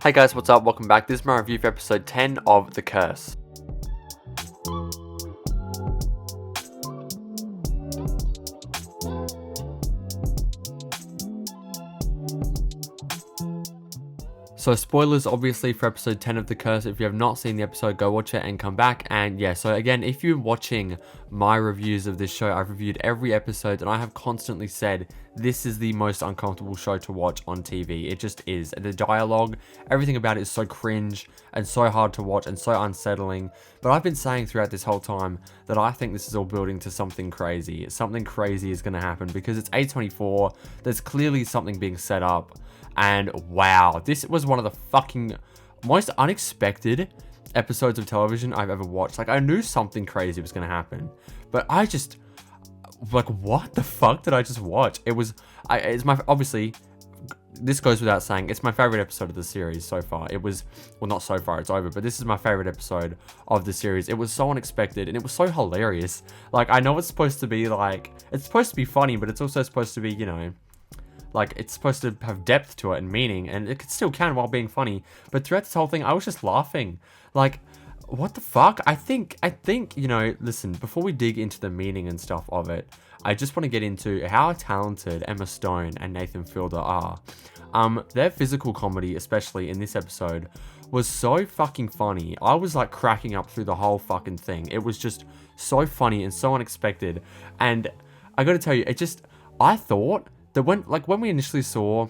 Hey guys, what's up? Welcome back. This is my review for episode 10 of The Curse. So spoilers obviously for episode 10 of The Curse. If you have not seen the episode, go watch it and come back. And yeah, so again, if you're watching my reviews of this show, I've reviewed every episode and I have constantly said this is the most uncomfortable show to watch on TV. It just is. The dialogue, everything about it is so cringe and so hard to watch and so unsettling. But I've been saying throughout this whole time that I think this is all building to something crazy. Something crazy is going to happen because it's A24. There's clearly something being set up. And wow, this was one of the fucking most unexpected episodes of television I've ever watched. Like, I knew something crazy was going to happen, but I just, like, what the fuck did I just watch? It's my, obviously, this goes without saying, it's my favorite episode of the series so far. It was, well, not so far, it's over, but this is my favorite episode of the series. It was so unexpected and it was so hilarious. Like, I know it's supposed to be like, it's supposed to be funny, but it's also supposed to be, you know, like, it's supposed to have depth to it and meaning, and it still can while being funny. But throughout this whole thing, I was just laughing. Like, what the fuck? I think, you know, listen, before we dig into the meaning and stuff of it, I just want to get into how talented Emma Stone and Nathan Fielder are. Their physical comedy, especially in this episode, was so fucking funny. I was like cracking up through the whole fucking thing. It was just so funny and so unexpected. And I gotta tell you, I thought that when we initially saw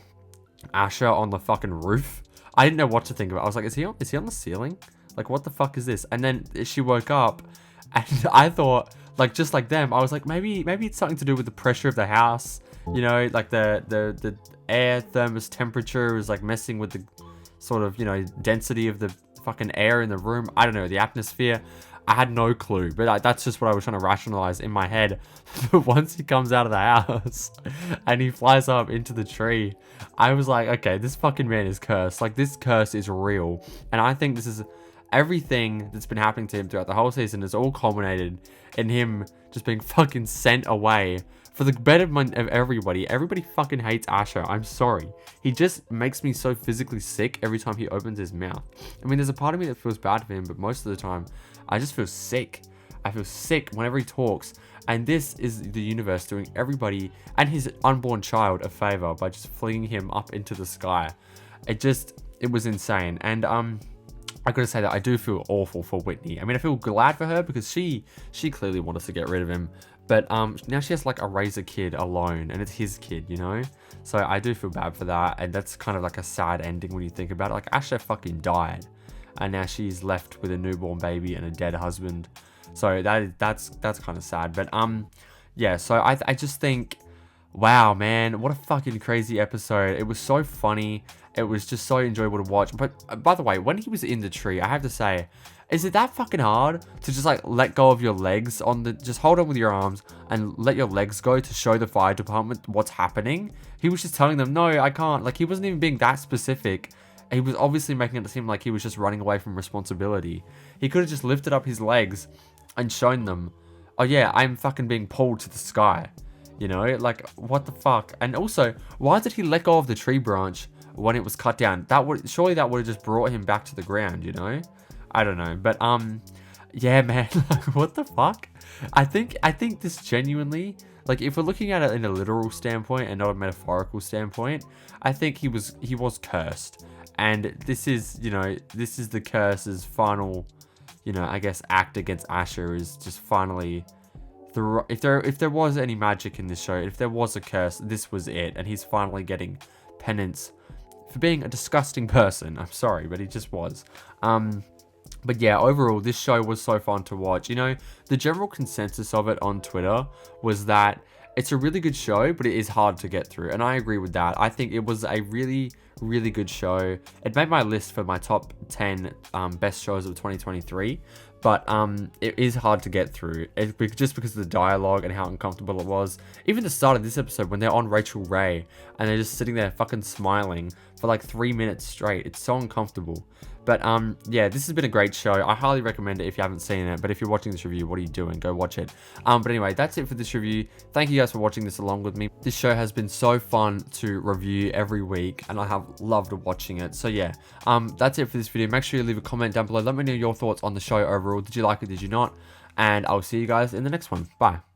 Asher on the fucking roof, I didn't know what to think of it. I was like, is he on the ceiling? Like, what the fuck is this? And then she woke up, and I thought, like, just like them, I was like, maybe it's something to do with the pressure of the house. You know, like the air thermos temperature is like messing with the sort of, you know, density of the fucking air in the room. I don't know, the atmosphere. I had no clue, but that's just what I was trying to rationalize in my head. But once he comes out of the house and he flies up into the tree, I was like, okay, this fucking man is cursed. Like, this curse is real. And I think this is everything that's been happening to him throughout the whole season is all culminated in him just being fucking sent away for the betterment of everybody. Everybody fucking hates Asher. I'm sorry. He just makes me so physically sick every time he opens his mouth. I mean, there's a part of me that feels bad for him, but most of the time, I just feel sick. I feel sick whenever he talks. And this is the universe doing everybody and his unborn child a favor by just flinging him up into the sky. It was insane. And I gotta say that I do feel awful for Whitney. I mean, I feel glad for her because she clearly wanted to get rid of him. But now she has like a Razor kid alone, and it's his kid, you know? So I do feel bad for that, and that's kind of like a sad ending when you think about it. Like, Asher fucking died, and now she's left with a newborn baby and a dead husband. So that's kind of sad. But yeah, so I just think, wow, man, what a fucking crazy episode. It was so funny. It was just so enjoyable to watch. But by the way, when he was in the tree, I have to say, is it that fucking hard to just like let go of your legs just hold on with your arms and let your legs go to show the fire department what's happening? He was just telling them, no, I can't. Like, he wasn't even being that specific. He was obviously making it seem like he was just running away from responsibility. He could have just lifted up his legs and shown them, oh yeah, I'm fucking being pulled to the sky. You know, like, what the fuck? And also, why did he let go of the tree branch when it was cut down? Surely that would have just brought him back to the ground, you know? I don't know, but yeah, man, like, what the fuck? I think this genuinely, like, if we're looking at it in a literal standpoint and not a metaphorical standpoint, I think he was cursed, and this is, you know, this is the curse's final, you know, I guess, act against Asher is just finally, if there was any magic in this show, if there was a curse, this was it, and he's finally getting penance for being a disgusting person. I'm sorry, but he just was. But yeah, overall, this show was so fun to watch. You know, the general consensus of it on Twitter was that it's a really good show, but it is hard to get through. And I agree with that. I think it was a really, really good show. It made my list for my top 10 best shows of 2023. but it is hard to get through. Just because of the dialogue and how uncomfortable it was. Even the start of this episode when they're on Rachel Ray and they're just sitting there fucking smiling for like 3 minutes straight. It's so uncomfortable. But yeah, this has been a great show. I highly recommend it if you haven't seen it. But if you're watching this review, what are you doing? Go watch it. But anyway, that's it for this review. Thank you guys for watching this along with me. This show has been so fun to review every week, and I have loved watching it. So yeah, that's it for this video. Make sure you leave a comment down below. Let me know your thoughts on the show overall. Did you like it? Did you not? And I'll see you guys in the next one. Bye.